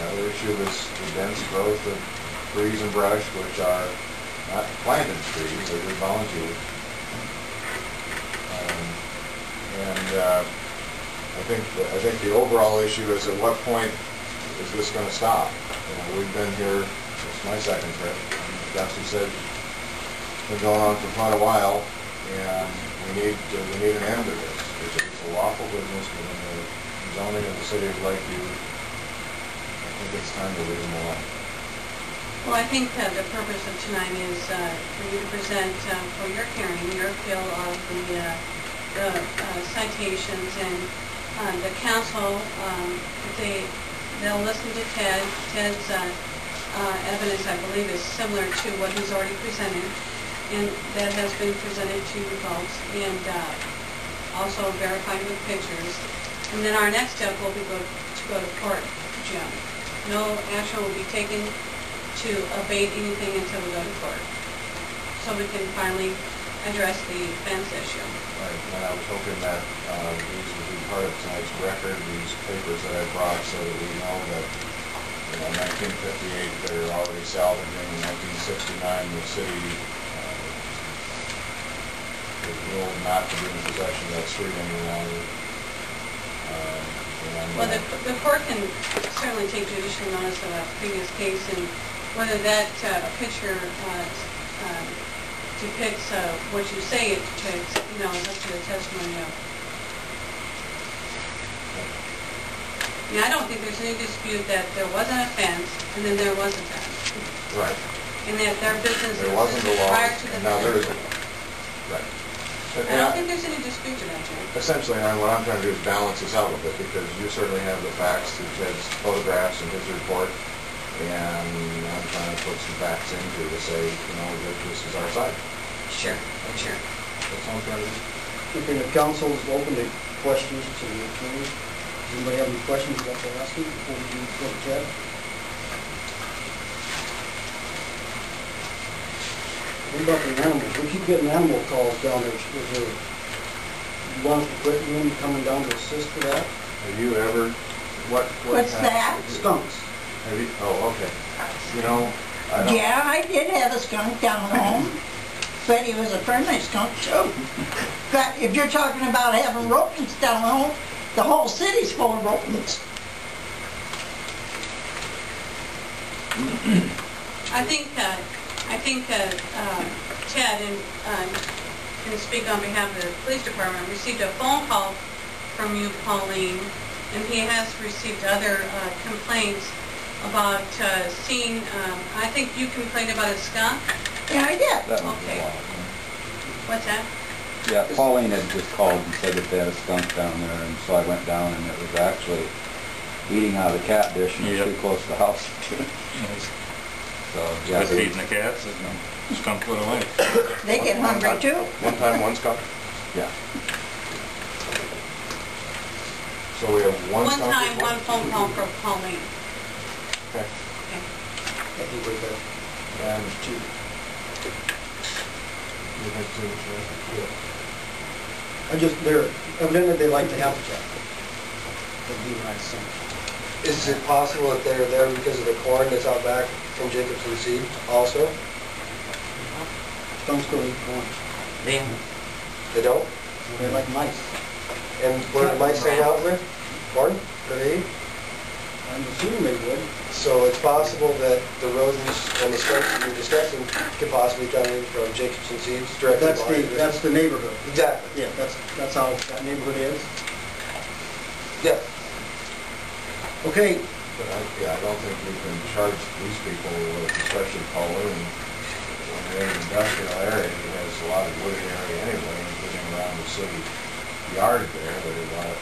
Another issue is the dense growth of trees and brush, which are not planted trees, they're just volunteers. I think the overall issue is at what point is this going to stop? We've been here, it's my second trip. Dusty said it's been going on for quite a while, and we need an end to this. It's a lawful business within the zoning of the city of Lakeview. I think it's time to leave them alone. Well, I think the purpose of tonight is for you to present for your hearing your appeal of the citations, and the council, they'll listen to Ted. Ted's evidence, I believe, is similar to what he's already presented, and that has been presented to you folks, and also verified with pictures. And then our next step will be to go to court, Jim. No action will be taken to abate anything until we go to court, so we can finally address the fence issue. Right, and I was hoping that these would be part of tonight's record, these papers that I brought, so that we know that in 1958 they were already salvaging. In 1969 the city was ruled not to be in possession of that street any longer. Well, the court can certainly take judicial notice of a previous case, and whether that picture depicts what you say it depicts, is up to the testimony of. I don't think there's any dispute that there wasn't a fence, and then there was a fence. Right. And that their business there wasn't a law, prior to the now there is a law. Right. I don't think there's any dispute to that, Jim. Essentially, what I'm trying to do is balance this out a bit, because you certainly have the facts through Ted's photographs and his report, and I'm trying to put some facts into to say, that this is our side. Sure, sure. That's all I'm trying to do. Okay, the council is open to questions to the attorney. Does anybody have any questions about the asking before we go to Ted? What about the animals? We keep getting animal calls down there. Is there one equipment coming down to assist for that? Have you ever, What's that? Skunks. Have you, oh, okay. I don't. Yeah, I did have a skunk down home, but he was a friendly skunk too. But if you're talking about having rodents down home, the whole city's full of rodents. I think Ted can speak on behalf of the police department. Received a phone call from you, Pauline, and he has received other complaints about seeing. I think you complained about a skunk. Yeah, I did. Okay. What's that? Yeah, Pauline had just called and said that they had a skunk down there, and so I went down, and it was actually eating out of the cat dish, and it was pretty close to the house. So, yeah. With feeding the cats, the skunk went away. They get hungry too. One time, one skunk? Yeah. So we have one skunk? One time, one phone call for Pauline. Okay. Okay. And two. You had two, right? Evidently they like to have the cat. That'd be nice. Is it possible that they're there because of the corn that's out back from Jacobson Seed also? Skunks don't eat corn. They don't? They're like mice. And where do mice hang out with? Corn? Do they eat? I'm assuming they would. So it's possible that the rodents and the skunks that you're discussing could possibly come in from Jacobson Seeds directly. That's the neighborhood. Exactly. Yeah, that's how that neighborhood is. Yeah. Okay. But I don't think we can charge these people, especially Pauline, when they're in an industrial area, it has a lot of wooded area anyway, including around the city yard there. There's a lot of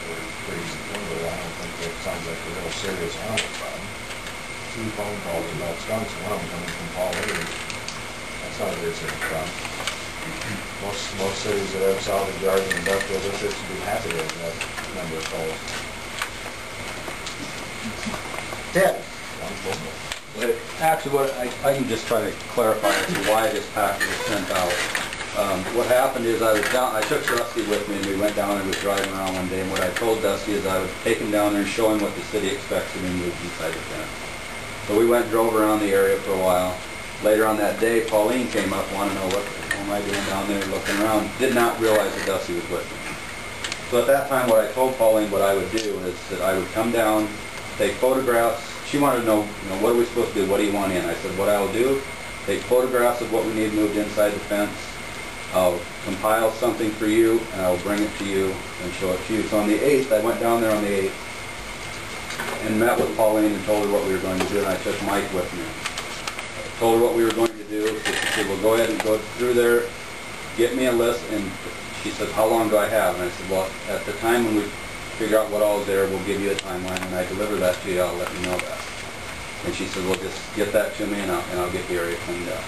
trees and timber. I don't think that sounds like a real serious animal problem. 2 phone calls about skunks, one of them coming from Pauline. That's not a very serious problem. Most cities that have salvage yards and industrial districts would be happy to have that number of calls. Ted. Actually, I can just try to clarify as to why this package was sent out. What happened is I took Dusty with me, and we went down and was driving around one day, and what I told Dusty is I would take him down there and show him what the city expects him to move inside the fence. So we went and drove around the area for a while. Later on that day, Pauline came up, wanted to know what am I doing down there looking around. Did not realize that Dusty was with me. So at that time, what I told Pauline what I would do is that I would come down, take photographs. She wanted to know, what are we supposed to do? What do you want in? I said, what I'll do, take photographs of what we need moved inside the fence. I'll compile something for you, and I'll bring it to you and show it to you. So on the 8th, I went down there on the 8th and met with Pauline and told her what we were going to do, and I took Mike with me. I told her what we were going to do. So she said, well, go ahead and go through there, get me a list, and she said, how long do I have? And I said, well, at the time when we figure out what all is there, we'll give you a timeline. When I deliver that to you, I'll let you know that. And she said, well, just get that to me, and I'll get the area cleaned up.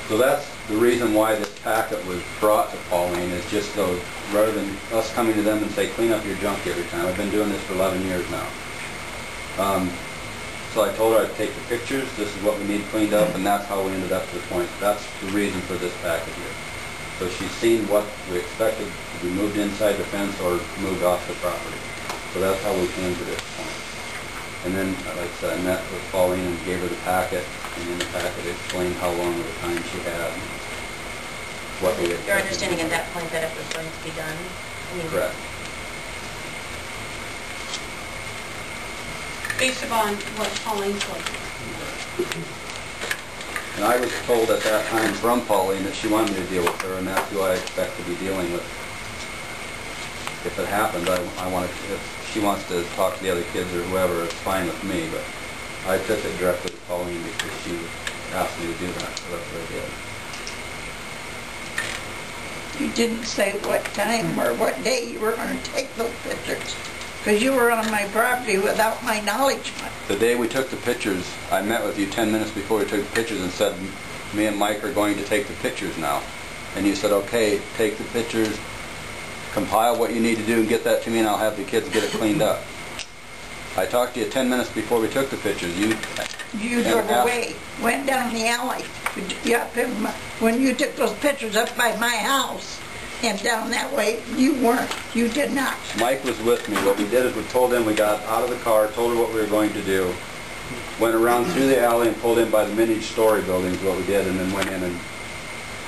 So that's the reason why this packet was brought to Pauline, is just so, rather than us coming to them and say, clean up your junk every time. I've been doing this for 11 years now. So I told her I'd take the pictures, this is what we need cleaned up, and that's how we ended up to the point. That's the reason for this packet here. So she's seen what we expected to be moved inside the fence or moved off the property. So that's how we came to this point. And then, like I said, I met with Pauline and gave her the packet, and in the packet it explained how long of a time she had and what we had. Your understanding at that point that it was going to be done? Correct. Based upon what Pauline told you. And I was told at that time from Pauline that she wanted me to deal with her, and that's who I expect to be dealing with. If it happens, if she wants to talk to the other kids or whoever, it's fine with me, but I took it directly to Pauline because she asked me to do that, so that's what I did. You didn't say what time or what day you were going to take those pictures, because you were on my property without my knowledge. The day we took the pictures, I met with you 10 minutes before we took the pictures and said, me and Mike are going to take the pictures now. And you said, okay, take the pictures, compile what you need to do and get that to me, and I'll have the kids get it cleaned up. I talked to you 10 minutes before we took the pictures. You drove away, went down the alley. When you took those pictures up by my house and down that way, you weren't. You did not. Mike was with me. What we did is we told him, we got out of the car, told her what we were going to do, went around through the alley and pulled in by the mini-story buildings, what we did, and then went in and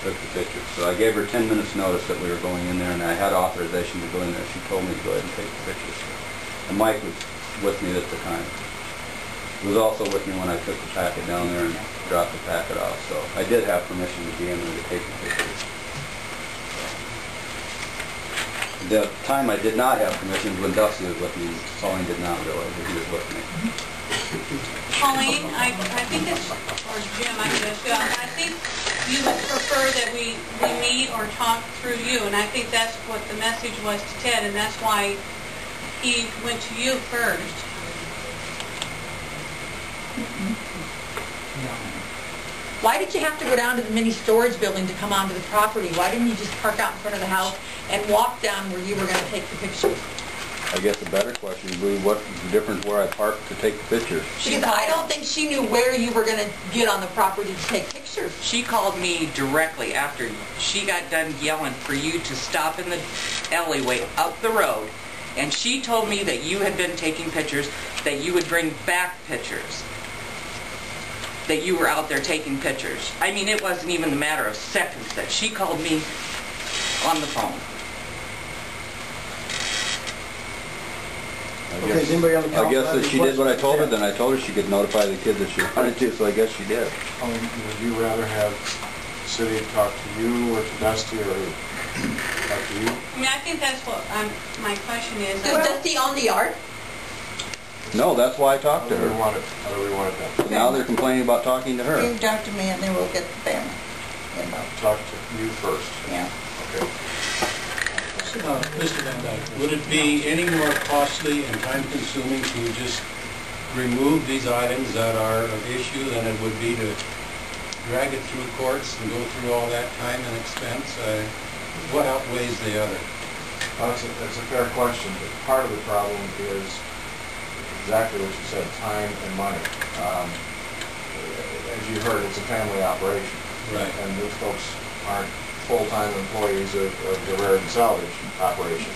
took the pictures. So I gave her 10 minutes notice that we were going in there, and I had authorization to go in there. She told me to go ahead and take the pictures. And Mike was with me at the time. He was also with me when I took the packet down there and dropped the packet off. So I did have permission to be in there to take the pictures. The time I did not have permission was when Dusty was with me. Pauline did not realize that he was with me. Pauline, I think it's, or Jim, I guess, I think you would prefer that we meet or talk through you, and I think that's what the message was to Ted, and that's why he went to you first. Why did you have to go down to the mini storage building to come onto the property? Why didn't you just park out in front of the house and walk down where you were going to take the pictures? I guess a better question would be, what's the difference where I parked to take the pictures? Because I don't think she knew where you were going to get on the property to take pictures. She called me directly after she got done yelling for you to stop in the alleyway up the road, and she told me that you had been taking pictures, that you would bring back pictures, that you were out there taking pictures. I mean, it wasn't even a matter of seconds that she called me on the phone. Okay, is anybody on the council? I guess if she did what I told her, then I told her she could notify the kids if she wanted to, so I guess she did. Would you rather have the city talk to you or to Dusty, or talk to you? I mean, I think that's what my question is. Does Dusty own the yard? No, that's why I talked to How do we her. want it? How do we want it done? Now they're complaining about talking to her. You talk to me and then we'll get the family involved. Talk to you first. Yeah. Okay. Mr. Van Dyke, would it be any more costly and time-consuming to just remove these items that are of issue than it would be to drag it through courts and go through all that time and expense? What outweighs the other? Well, that's a fair question, but part of the problem is exactly what you said, time and money. As you heard, it's a family operation. Right. And those folks aren't full-time employees of the rare and salvage operation.